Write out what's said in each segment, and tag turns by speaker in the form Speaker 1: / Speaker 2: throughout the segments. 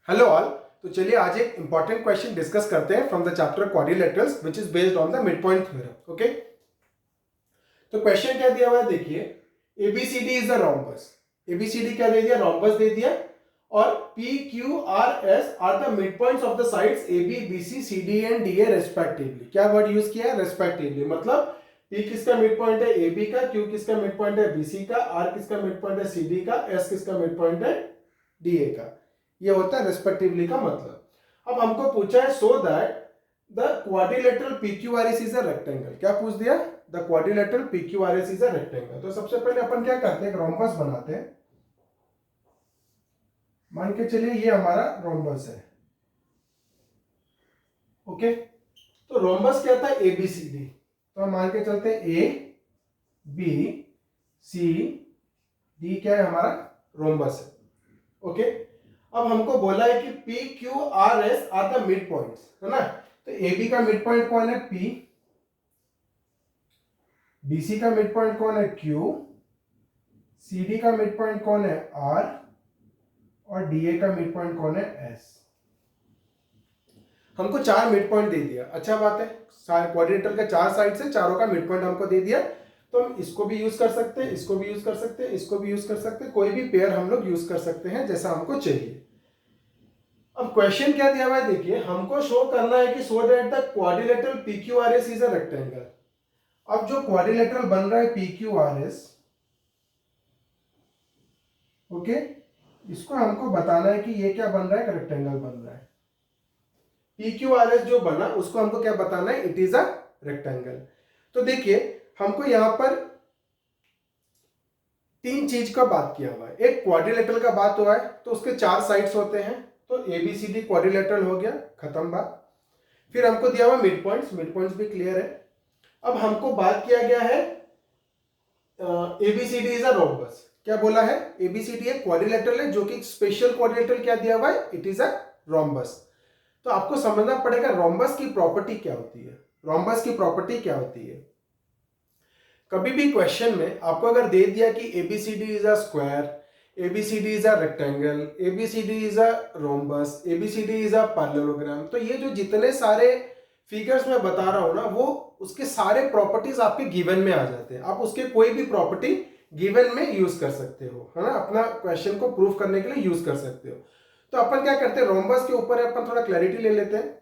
Speaker 1: Hello all. तो चलिए आज एक इंपॉर्टेंट क्वेश्चन डिस्कस करते हैं from the chapter quadrilaterals which is based on the mid point theorem. Okay, तो क्वेश्चन क्या दिया हुआ है देखिए, ABCD is the rhombus. ABCD क्या दे दिया? रोम्बस दे दिया। और P Q R S are the mid points of the sides A B B C C D and D A respectively. क्या वर्ड यूज किया है? रेस्पेक्टिवली। मतलब पी किसका मिड पॉइंट है? ए बी का। क्यू किसका मिड पॉइंट है? B C का। आर किसका मिड पॉइंट है? सी डी का। एस किसका मिड पॉइंट है? डी ए का। ये होता है रेस्पेक्टिवली का मतलब। अब हमको पूछा है so that the quadrilateral PQRS is a rectangle. क्या पूछ दिया? The quadrilateral PQRS is a rectangle. तो सबसे पहले अपन क्या करते हैं, एक रोम्बस बनाते हैं। मान के चलिए ये हमारा रोम्बस है। ओके, तो रोम्बस क्या था? ABCD। तो हम मान के चलते हैं A B C D क्या है हमारा? रोम्बस है। ओके, अब हमको बोला है कि P Q R S are the mid points, है ना? तो AB का मिड पॉइंट कौन है? P। BC का मिड पॉइंट कौन है? Q। CD का मिड पॉइंट कौन है? R। और DA का मिड पॉइंट कौन है? S। हमको चार मिड पॉइंट दे दिया, अच्छा बात है। क्वाड्रिलेटरल का चार साइड से चारों का मिड पॉइंट हमको दे दिया। तो हम इसको भी यूज कर सकते हैं, इसको भी यूज कर सकते हैं, इसको भी यूज कर सकते हैं। कोई भी पेयर हम लोग यूज कर सकते हैं जैसा हमको चाहिए। अब क्वेश्चन क्या दिया हुआ है देखिए, हमको शो करना है कि so that the quadrilateral PQRS is a rectangle. अब जो क्वाड्रिलेटरल बन रहा है PQRS, ओके, इसको हमको बताना है कि ये क्या बन रहा है? रेक्टेंगल बन रहा है। PQRS जो बना उसको हमको क्या बताना है? It is a rectangle. तो देखिए हमको यहां पर तीन चीज का बात किया हुआ है। एक क्वाड्रिलेटरल का बात हुआ है, तो उसके चार साइड्स होते हैं। तो ABCD क्वाड्रिलेटरल हो गया, खत्म बात। फिर हमको दिया हुआ मिड पॉइंट्स, मिड पॉइंट्स भी क्लियर है। अब हमको बात किया गया है ABCD इज अ रोम्बस। क्या बोला है? ABCD एक क्वाड्रिलेटरल है जो कि स्पेशल क्वाड्रिलेटरल क्या दिया हुआ है? It is a rhombus. तो आपको समझना पड़ेगा रोम्बस की प्रॉपर्टी क्या होती है। रोम्बस की प्रॉपर्टी क्या होती है? कभी भी क्वेश्चन में आपको अगर दे दिया कि ABCD is a square, ABCD is a rectangle, ABCD is a rhombus, ABCD is a parallelogram, तो ये जो जितने सारे फिगर्स मैं बता रहा हूं ना, वो उसके सारे प्रॉपर्टीज आपके गिवन में आ जाते हैं। आप उसके कोई भी प्रॉपर्टी गिवन में यूज कर सकते हो, है ना? अपना क्वेश्चन को प्रूव करने के लिए यूज कर सकते हो। तो अपन क्या करते हैं, रोम्बस के ऊपर अपन थोड़ा क्लैरिटी ले लेते हैं।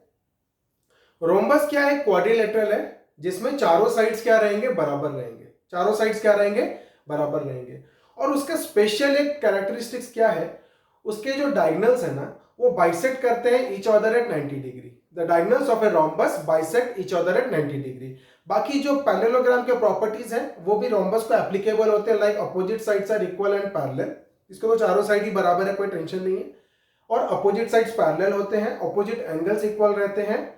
Speaker 1: रोम्बस क्या है? क्वाड्रिलेटरल है जिसमें चारों साइड्स क्या रहेंगे? बराबर रहेंगे। चारों साइड्स क्या रहेंगे? बराबर रहेंगे। और उसका स्पेशल एक कैरेक्टरिस्टिक्स क्या है? उसके जो डायगोनल्स है ना, वो बाइसेक्ट करते हैं each other at 90 degree. The diagonals of a rhombus bisect each other at 90 degree. बाकी जो पैरेललोग्राम के प्रॉपर्टीज हैं वो भी रोम्बस को एप्लीकेबल होते हैं, like opposite sides are equal and parallel. इसको तो चारों साइड ही बराबर है, कोई टेंशन नहीं है। और अपोजिट साइड्स पैरेलल होते हैं, अपोजिट एंगल्स इक्वल रहते हैं।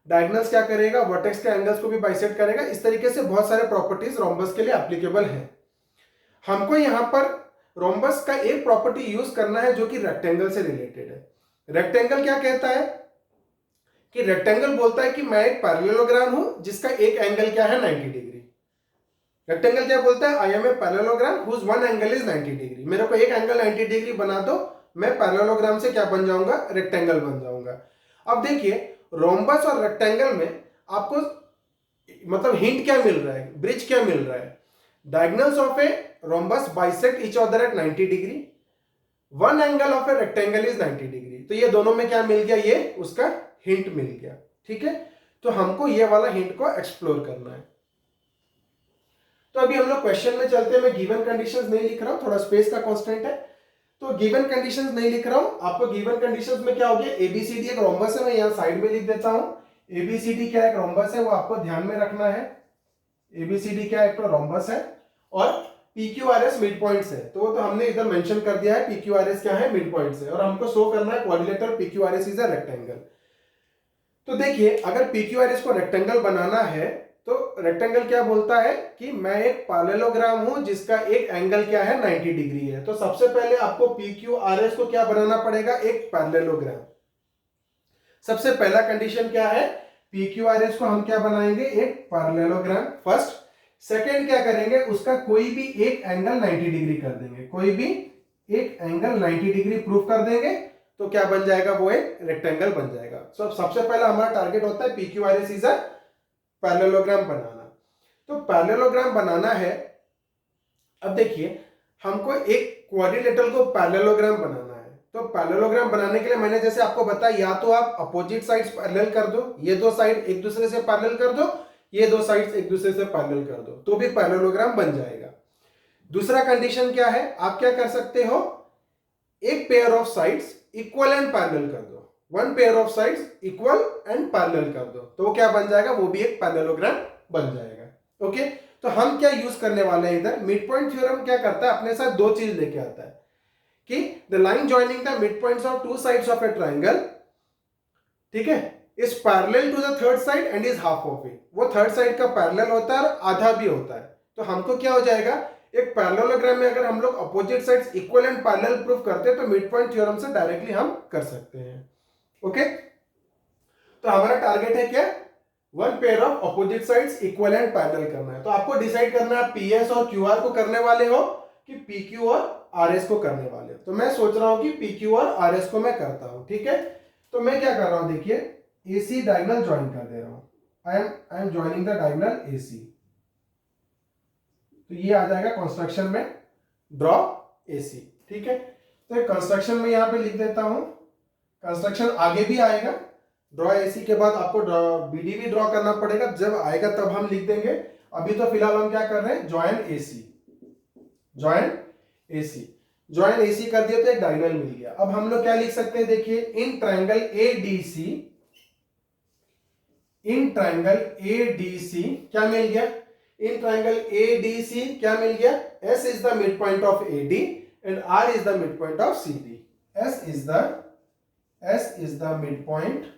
Speaker 1: डायगोनल्स क्या करेगा? वर्टेक्स के एंगल्स को भी बाइसेक्ट करेगा। इस तरीके से बहुत सारे प्रॉपर्टीज रोम्बस के लिए एप्लीकेबल हैं। हमको यहां पर रोम्बस का एक प्रॉपर्टी यूज करना है जो कि रेक्टेंगल से रिलेटेड है। रेक्टेंगल क्या कहता है? कि रेक्टेंगल बोलता है कि मैं एक पैरेललोग्राम हूं जिसका एक एंगल क्या है? 90 डिग्री। रेक्टेंगल क्या बोलता है? I am a parallelogram whose one angle is 90 degree. मेरे को एक एंगल 90 डिग्री बना दो, मैं पैरेललोग्राम से क्या बन जाऊंगा? रेक्टेंगल बन जाऊंगा। अब देखिए रोम्बस और रेक्टेंगल में आपको मतलब हिंट क्या मिल रहा है, ब्रिज क्या मिल रहा है? Diagonals of a rhombus bisect each other at 90 degree, one angle of a rectangle is 90 degree. तो ये दोनों में क्या मिल गया? ये उसका हिंट मिल गया। ठीक है, तो हमको ये वाला हिंट को एक्सप्लोर करना है। तो अभी हम लोग क्वेश्चन में चलते हैं। मैं गिवन कंडीशंस नहीं लिख रहा हूं, थोड़ा स्पेस का कांस्टेंट है, तो गिवन कंडीशंस नहीं लिख रहा हूं। आपको गिवन कंडीशंस में क्या हो गया? ABCD एक रोम्बस है, मैं यहां साइड में लिख देता हूं। ABCD क्या एक रोम्बस है, वो आपको ध्यान में रखना है। ABCD क्या एक तो रोम्बस है और PQRS मिड पॉइंट्स है, तो वो तो हमने इधर मेंशन कर दिया है। PQRS क्या है? मिड पॉइंट्स है। और हमको शो करना है quadrilateral PQRS is a rectangle. तो देखिए अगर PQRS को रेक्टेंगल बनाना है तो रेक्टेंगल क्या बोलता है कि मैं एक पैरेललोग्राम हूं जिसका एक एंगल क्या है? 90 डिग्री है। तो सबसे पहले आपको PQRS को क्या बनाना पड़ेगा? एक पैरेललोग्राम। सबसे पहला कंडीशन क्या है? PQRS को हम क्या बनाएंगे? एक पैरेललोग्राम फर्स्ट। सेकंड क्या करेंगे? उसका कोई भी एक एंगल 90 डिग्री कर देंगे, कोई भी एक एंगल 90 डिग्री प्रूफ कर देंगे। तो क्या बन जाएगा, वो एक रेक्टेंगल बन जाएगा। सो अब सबसे पहला हमारा टारगेट होता है PQRS इज अ पैरेललोग्राम बनाना। तो पैरेललोग्राम बनाना है। अब देखिए हमको एक क्वाड्रिलेटरल को पैरेललोग्राम बनाना है। तो पैरेललोग्राम बनाने के लिए मैंने जैसे आपको बताया, या तो आप अपोजिट साइड्स पैरेलल कर दो, ये दो साइड एक दूसरे से पैरेलल कर दो, ये दो साइड्स एक दूसरे से पैरेलल कर दो, तो भी पैरेललोग्राम बन जाएगा। दूसरा कंडीशन क्या है, आप क्या कर सकते हो, एक pair of sides equal and parallel कर दो, one pair of sides equal and parallel कर दो, तो वो क्या बन जाएगा, वो भी एक पैरेललोग्राम बन जाएगा। ओके, तो हम क्या यूज करने वाले हैं इधर, मिड पॉइंट थ्योरम क्या करता है, अपने साथ दो चीज लेके आता है कि the line joining the mid points of two sides of a triangle, ठीक है, is parallel to the third side and is half of it. वो थर्ड साइड का पैरेलल होता है और आधा भी होता है। तो हमको क्या हो जाएगा, एक पैरेललोग्राम में अगर हम लोग opposite sides equal and parallel proof करते हैं तो मिड पॉइंट थ्योरम से डायरेक्टली हम कर सकते हैं। ओके, तो हमारा टारगेट है क्या, one pair of opposite sides equal and parallel करना है। तो आपको डिसाइड करना है पीएस और क्यूआर को करने वाले हो कि पीक्यू और आरएस को करने वाले हो। तो मैं सोच रहा हूं कि पीक्यू और आरएस को मैं करता हूं, ठीक है। तो मैं क्या कर रहा हूं, देखिए एसी डायगोनल ज्वाइन कर दे रहा हूं, I am joining the diagonal AC. तो ये आ जाएगा कंस्ट्रक्शन में ड्रॉ एसी, ठीक है। तो कंस्ट्रक्शन में यहां पे लिख देता हूं, कंस्ट्रक्शन आगे भी आएगा, ड्रॉ एसी के बाद आपको बीडी भी ड्रॉ करना पड़ेगा, जब आएगा तब हम लिख देंगे। अभी तो फिलहाल हम क्या कर रहे हैं, join AC, join AC, join AC कर दिया तो एक डायगोनल मिल गया। अब हम लोग क्या लिख सकते हैं, देखिए in triangle ADC, in triangle ADC क्या मिल गया, इन ट्रायंगल एडीसी क्या मिल गया, S is the mid point of AD and R is the mid point of CD. S is the mid point,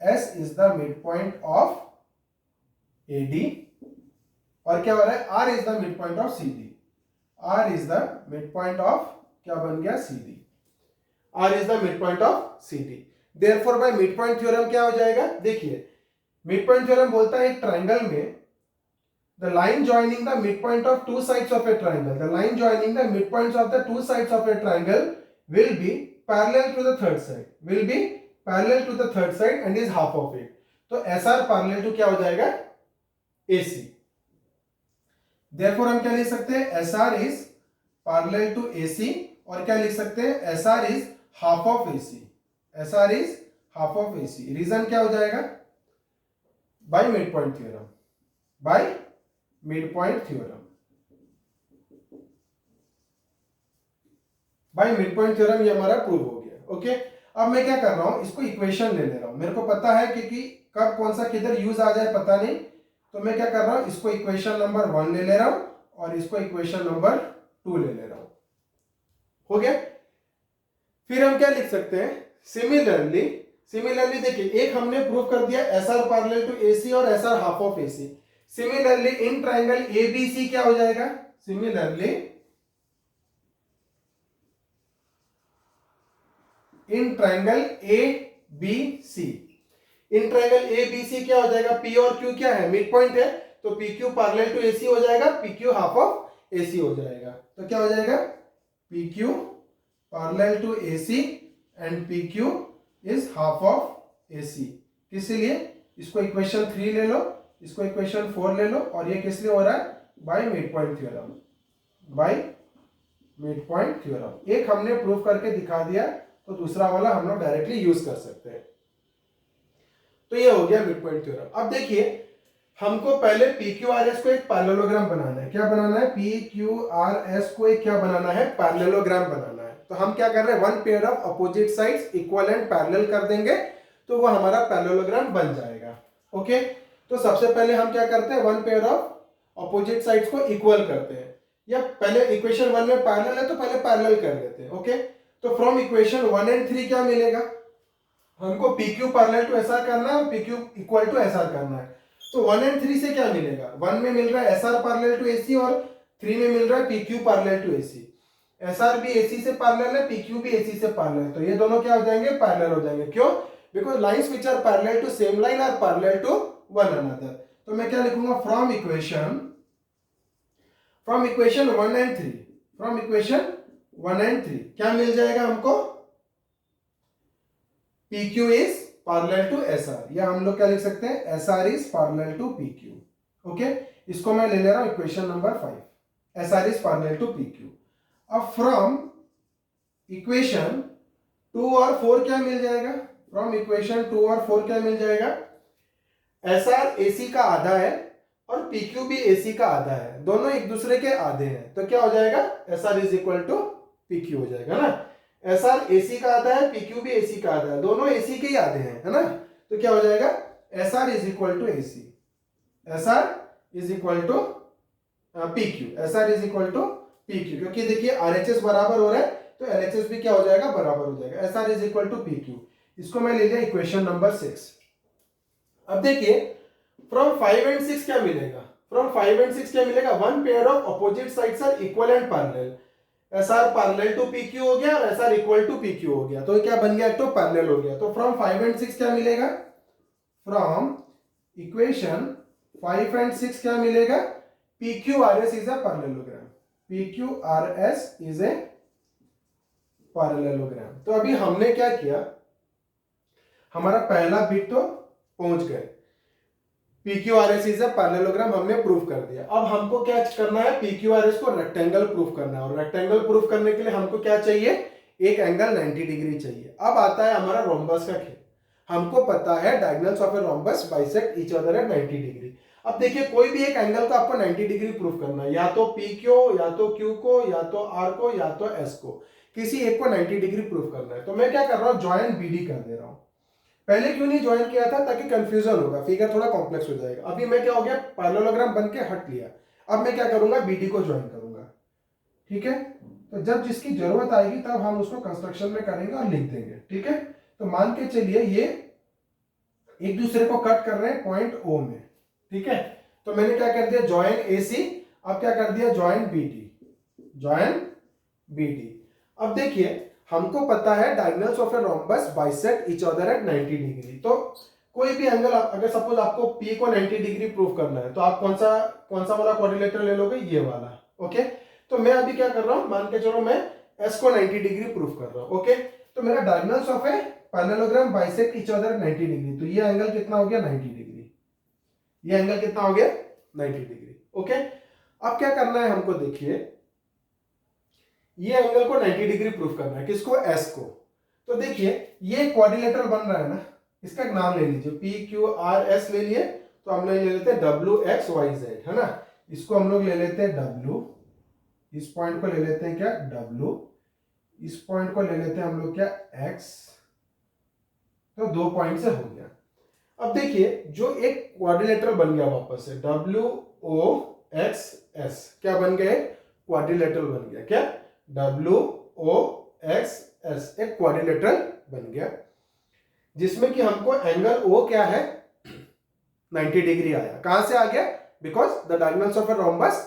Speaker 1: S is the midpoint of AD और क्या हो रहा है, R is the midpoint of CD, R is the midpoint of क्या बन गया CD, R is the midpoint of CD। Therefore by midpoint theorem क्या हो जाएगा, देखिए midpoint theorem बोलता है एक ट्रायंगल में the line joining the midpoint of two sides of a triangle, the line joining the midpoints of the two sides of a triangle will be parallel to the third side, will be parallel to the third side and is half of it. तो SR parallel to क्या हो जाएगा, AC. Therefore हम क्या लिख सकते हैं, SR is parallel to AC, और क्या लिख सकते हैं, SR is half of AC, SR is half of AC. Reason क्या हो जाएगा, by mid point theorem, by mid point theorem, by mid point theorem ये हमारा प्रूव हो गया। ओके, अब मैं क्या कर रहा हूं, इसको इक्वेशन ले रहा हूं, मेरे को पता है कि कब कौन सा किधर यूज आ जाए पता नहीं, तो मैं क्या कर रहा हूं, इसको इक्वेशन नंबर 1 ले रहा हूं और इसको इक्वेशन नंबर 2 ले रहा हूं। हो गया, फिर हम क्या लिख सकते हैं, सिमिलरली देखिए एक हमने प्रूव कर दिया एसआर पैरेलल टू एसी और SR half of AC. Similarly in triangle ABC क्या हो जाएगा, similarly in triangle ABC, in triangle ABC क्या हो जाएगा, P और Q क्या है, मिड पॉइंट है, तो PQ पैरेलल टू AC हो जाएगा, PQ हाफ ऑफ AC हो जाएगा। तो क्या हो जाएगा, PQ parallel to AC and PQ is half of AC। किस लिए, इसको इक्वेशन 3 ले लो, इसको इक्वेशन 4 ले लो, और ये किस लिए हो रहा है, bye mid point theorem, by mid point theorem. एक हमने प्रूव करके दिखा दिया, तो दूसरा वाला हम लोग डायरेक्टली यूज कर सकते हैं। तो ये हो गया मिड पॉइंट थ्योरम। अब देखिए हमको पहले PQRS को एक पैरेललोग्राम बनाना है, क्या बनाना है, PQRS को एक क्या बनाना है, पैरेललोग्राम बनाना है। तो हम क्या कर रहे हैं, one pair of opposite sides equal and parallel कर देंगे, तो वो हमारा पैरेललोग्राम बन जाएगा। ओके, तो सबसे पहले हम क्या करते हैं, one pair of opposite sides को इक्वल करते हैं, या पहले इक्वेशन 1 में पैरेलल है तो पहले पैरेलल कर लेते हैं। ओके, तो फ्रॉम इक्वेशन 1 एंड 3 क्या मिलेगा, हमको PQ पैरेलल टू SR करना है और PQ इक्वल टू SR करना है। तो 1 एंड 3 से क्या मिलेगा, 1 में मिल रहा है SR पैरेलल टू AC और 3 में मिल रहा है PQ parallel to AC। SR भी AC से पैरेलल है, PQ भी AC से पैरेलल है, तो ये दोनों क्या हो जाएंगे, पैरेलल हो जाएंगे। क्यों, because lines which are parallel to same line are parallel to one another. तो मैं क्या लिखूंगा, from equation 1 and 3, from equation 1 and 3 क्या मिल जाएगा हमको, PQ is parallel to SR, या हम लोग क्या लिख सकते हैं, SR is parallel to PQ। Okay, इसको मैं ले ले रहा हूं equation number 5, SR is parallel to PQ। अब फ्रॉम इक्वेशन 2 और 4 क्या मिल जाएगा, फ्रॉम इक्वेशन 2 और 4 क्या मिल जाएगा, SR AC का आधा है और PQ भी AC का आधा है, दोनों एक दूसरे के आधे हैं, तो क्या हो जाएगा, SR is equal to PQ हो जाएगा ना। SR AC का आधा है, PQ भी AC का आधा है, दोनों AC के ही आधे हैं, है ना, तो क्या हो जाएगा, SR is equal to AC, SR is equal to PQ, SR is equal to PQ, क्योंकि देखिए RHS बराबर हो रहा है तो LHS भी क्या हो जाएगा, बराबर हो जाएगा, SR is equal to PQ। इसको मैं ले लिया इक्वेशन नंबर 6। अब देखिए फ्रॉम 5 एंड 6 क्या मिलेगा, फ्रॉम 5 एंड 6 क्या मिलेगा, one pair of opposite sides are equal and parallel, SR parallel to PQ हो गया और SR इक्वल टू PQ हो गया, तो क्या बन गया, तो पैरेलल हो गया। तो फ्रॉम 5 एंड 6 क्या मिलेगा, फ्रॉम इक्वेशन 5 एंड 6 क्या मिलेगा, PQRS is a parallelogram, PQRS is a parallelogram. तो अभी हमने क्या किया, हमारा पहला बिट तो पहुंच गए, PQRS इज अ पैरेललोग्राम हमने प्रूफ कर दिया। अब हमको क्या करना है, PQRS को रेक्टेंगल प्रूफ करना है, और रेक्टेंगल प्रूफ करने के लिए हमको क्या चाहिए, एक एंगल 90 डिग्री चाहिए। अब आता है हमारा रोम्बस का खेल, हमको पता है diagonals of a rhombus bisect each other at 90 degree. अब देखिए कोई भी एक एंगल को आपको 90 डिग्री प्रूफ करना है, या तो PQ, या तो Q को, या तो R को, या तो S को, किसी एक को 90 डिग्री प्रूफ करना है। तो मैं क्या कर रहा हूं, ज्वाइन BD कर दे रहा हूं। पहले क्यों नहीं ज्वाइन किया था, ताकि कंफ्यूजन होगा, फिगर थोड़ा कॉम्प्लेक्स हो जाएगा। अभी मैं क्या हो गया, पैरेललोग्राम बन के हट लिया, अब मैं क्या करूंगा, BD को ज्वाइन करूंगा, ठीक है। तो जब जिसकी जरूरत आएगी तब हम उसको कंस्ट्रक्शन में करेंगे और लिख देंगे, ठीक है। तो मान के चलिए ये एक दूसरे को कट कर रहे हैं पॉइंट O में, ठीक है। तो मैंने क्या कर दिया, ज्वाइन AC, अब क्या कर दिया, ज्वाइन BD, ज्वाइन BD। अब देखिए हमको पता है diagonals of a rhombus bisect each other at 90 degree. तो कोई भी एंगल अगर सपोज आपको P को 90 डिग्री प्रूफ करना है, तो आप कौन सा वाला क्वाड्रिलेटरल ले लोगे, ये वाला, ओके। तो मैं अभी क्या कर रहा हूं, मान के चलो मैं S को 90 डिग्री प्रूफ कर रहा हूं, ओके। तो मेरा diagonals of a parallelogram bisect each other at 90 degree, तो ये एंगल कितना हो गया, 90 डिग्री, ये एंगल कितना हो गया, 90 डिग्री, ओके। अब क्या करना है हमको, देखिए ये एंगल को 90 डिग्री प्रूफ करना है, किसको, S को। तो देखिए ये क्वाड्रिलेटरल बन रहा है ना, इसका एक नाम ले लीजिए, PQRS ले लिए, तो हम लोग ले लेते हैं WXYZ, है ना। इसको हम लोग ले लेते हैं W, इस पॉइंट को ले लेते हैं क्या, W, इस पॉइंट को ले लेते हैं हम लोग क्या, X। तो 2 पॉइंट से हो गया। अब देखिए जो एक क्वाड्रिलेटरल बन गया वापस से, WOXS क्या बन गया, क्वाड्रिलेटरल बन गया, क्या, WOXS एक क्वाड्रिलेटरल बन गया, जिसमें कि हमको एंगल O क्या है, 90 डिग्री आया। कहां से आ गया, because the diagonals of a rhombus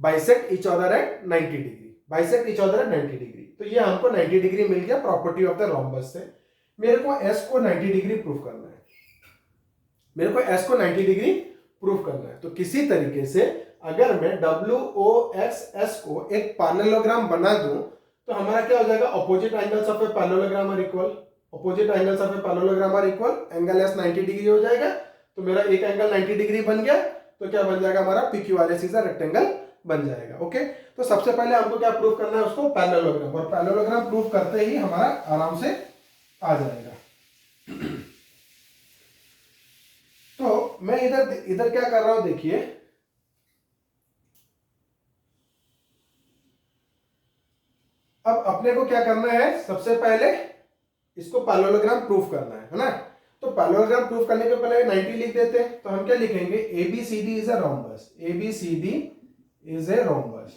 Speaker 1: bisect each other at 90 degree, bisect each other at 90 degree. तो ये हमको 90 डिग्री मिल गया प्रॉपर्टी ऑफ द रोम्बस से। मेरे को S को 90 डिग्री प्रूफ करना है, मेरे को S को 90 डिग्री प्रूफ करना है। तो किसी तरीके से अगर मैं WOXS को एक पैरेललोग्राम बना दूं, तो हमारा क्या हो जाएगा, opposite angles of a parallelogram are equal, opposite angles of a parallelogram are equal, angle S 90 degree हो जाएगा। तो मेरा एक एंगल 90 डिग्री बन गया, तो क्या बन जाएगा, हमारा PQRS इज अ रेक्टेंगल बन जाएगा, ओके। तो सबसे पहले हमको क्या प्रूफ करना है, उसको पैरेललोग्राम, और पैरेललोग्राम प्रूफ करते ही हमारा आराम से आ जाएगा। तो मैं इधर क्या कर रहा हूं, देखिए अब अपने को क्या करना है, सबसे पहले इसको पैरेललोग्राम प्रूफ करना है ना। तो पैरेललोग्राम प्रूफ करने के पहले 90 लिख देते हैं। तो हम क्या लिखेंगे, ABCD is a rhombus, ABCD is a rhombus,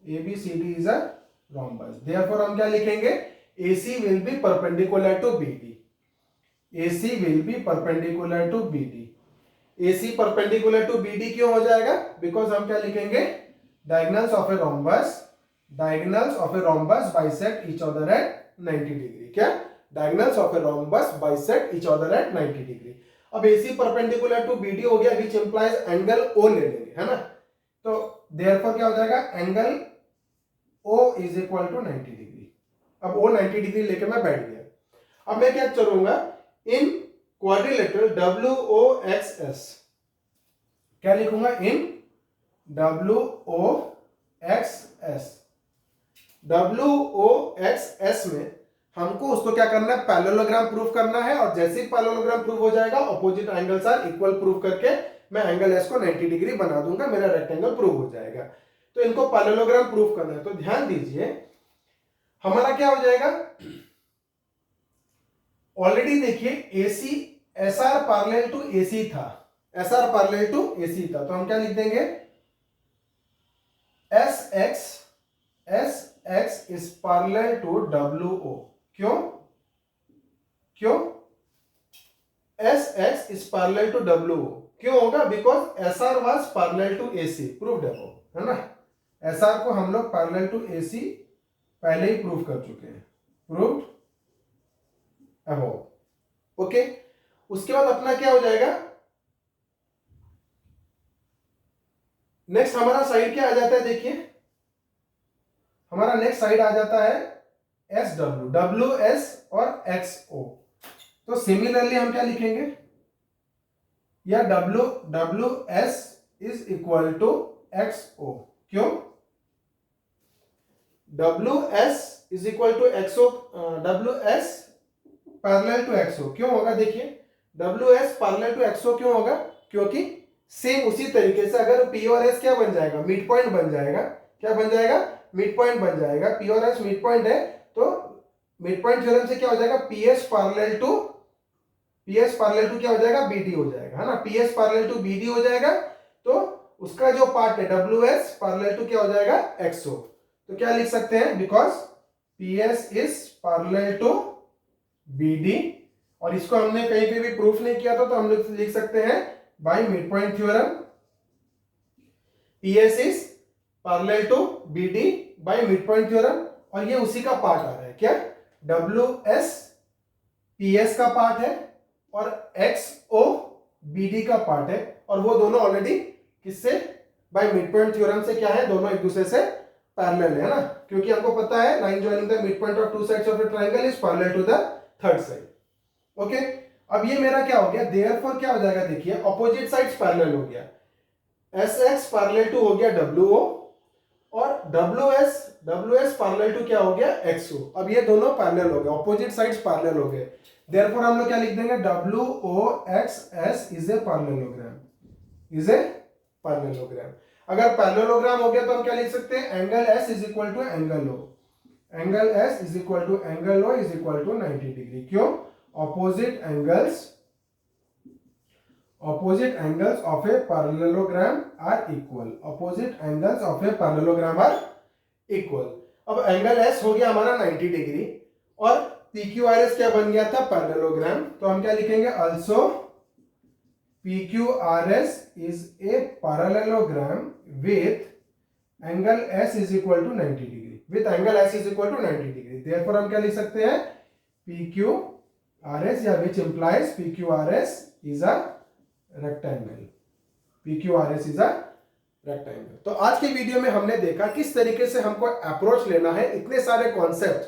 Speaker 1: ABCD is a rhombus. Therefore हम क्या लिखेंगे, AC will be perpendicular to BD, AC will be perpendicular to BD। AC perpendicular to BD क्यों हो जाएगा, बिकॉज हम क्या लिखेंगे, diagonals of a rhombus, diagonals of a rhombus bisect each other at 90 degree, क्या, diagonals of a rhombus bisect each other at 90 degree. अब AC perpendicular to BD हो गया, विच इंप्लाइज एंगल O ले लेंगे, है ना। तो देयरफॉर क्या हो जाएगा, angle O is equal to 90 degree. अब O 90 डिग्री लेके मैं बैठ गया। अब मैं क्या करूंगा, इन क्वाड्रिलेटरल WOXS क्या लिखूंगा, इन WOXS में हमको उसको क्या करना है, पैरेललोग्राम प्रूफ करना है, और जैसे ही पैरेललोग्राम प्रूफ हो जाएगा opposite angles are equal proof करके मैं एंगल एस को 90 डिग्री बना दूंगा, मेरा रेक्टेंगल प्रूफ हो जाएगा। तो इनको पैरेललोग्राम प्रूफ करना है। तो ध्यान दीजिए हमारा क्या हो जाएगा, ऑलरेडी देखिए AC SR parallel to AC था, SR पैरेलल टू AC था, तो हम क्या लिख देंगे, SX is parallel to WO। क्यों SX is parallel to WO क्यों होगा, because SR was parallel to AC, proved above, है ना। SR को हम लोग पैरेलल टू AC पहले ही प्रूव कर चुके हैं, प्रूव्ड अबव। ओके, उसके बाद अपना क्या हो जाएगा, नेक्स्ट हमारा साइड क्या आ जाता है, देखिए हमारा नेक्स्ट साइड आ जाता है SW, WS और XO। तो सिमिलरली हम क्या लिखेंगे, या WS is equal to XO। क्यों WS is equal to XO, WS parallel to XO क्यों होगा, देखिए WS पैरेलल टू XO क्यों होगा, क्योंकि सेम उसी तरीके से अगर P और S क्या बन जाएगा, मिड पॉइंट बन जाएगा, क्या बन जाएगा, मिड पॉइंट बन जाएगा। P और S मिड पॉइंट है, तो मिड पॉइंट थ्योरम से क्या हो जाएगा, PS पैरेलल टू क्या हो जाएगा, BD हो जाएगा, है ना। PS पैरेलल टू BD हो जाएगा, तो उसका जो पार्ट है WS पैरेलल टू क्या हो जाएगा, XO। तो क्या लिख सकते हैं, because PS is parallel to BD, और इसको हमने कहीं पे भी प्रूफ नहीं किया था, तो हम लोग लिख सकते हैं by mid point theorem PS is parallel to BD by mid point theorem, और ये उसी का पार्ट आ रहा है, क्या, WS PS का पार्ट है और XO BD का पार्ट है, और वो दोनों ऑलरेडी किससे, बाय मिड पॉइंट थ्योरम से क्या है, दोनों एक दूसरे से पैरेलल है ना, क्योंकि हमको पता है line joining the mid point of two sides of a triangle is parallel to the third side. Okay, अब ये मेरा क्या हो गया, देयरफॉर क्या हो जाएगा, देखिए ऑपोजिट साइड्स पैरेलल हो गया, SX पैरेलल टू हो गया WO, और WS पैरेलल टू क्या हो गया, XO। अब ये दोनों पैरेलल हो गए, ऑपोजिट साइड्स पैरेलल हो गए, देयरफॉर हम लोग क्या लिख देंगे, WOXS is a parallelogram, is a parallelogram. अगर पैरेललोग्राम हो गया तो हम क्या लिख सकते हैं, angle S is equal to angle O, angle S is equal to angle O is equal to 90 degree. क्यों, opposite angles of a parallelogram are equal, opposite angles of a parallelogram are equal। अब angle S हो गया हमारा 90 degree, और PQRS क्या बन गया था, पैरेललोग्राम, तो हम क्या लिखेंगे, also PQRS is a parallelogram with angle S is equal to 90 degree, with angle S is equal to 90 degree, therefore हम क्या लिख सकते हैं, PQRS, या which implies PQRS is a rectangle, PQRS is a rectangle। तो आज के video में हमने देखा किस तरीके से हमको अप्रोच लेना है, इतने सारे कॉन्सेप्ट,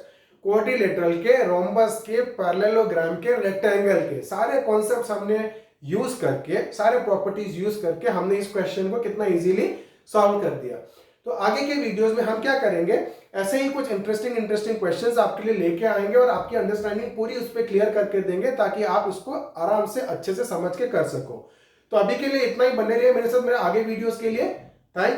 Speaker 1: क्वाड्रिलेटरल के, रोम्बस के, पैरेललोग्राम के, रेक्टेंगल के, सारे कॉन्सेप्ट्स हमने यूज करके, सारे प्रॉपर्टीज यूज करके हमने इस क्वेश्चन को कितना इजीली सॉल्व कर दिया। तो आगे के वीडियोस में हम क्या करेंगे, ऐसे ही कुछ इंटरेस्टिंग क्वेश्चंस आपके लिए लेके आएंगे, और आपकी अंडरस्टैंडिंग पूरी उस पर क्लियर करके देंगे, ताकि आप उसको आराम से अच्छे से समझ के कर सको। तो अभी के लिए इतना ही, बने रहिए मेरे साथ मेरे आगे वीडियोस के लिए। थैंक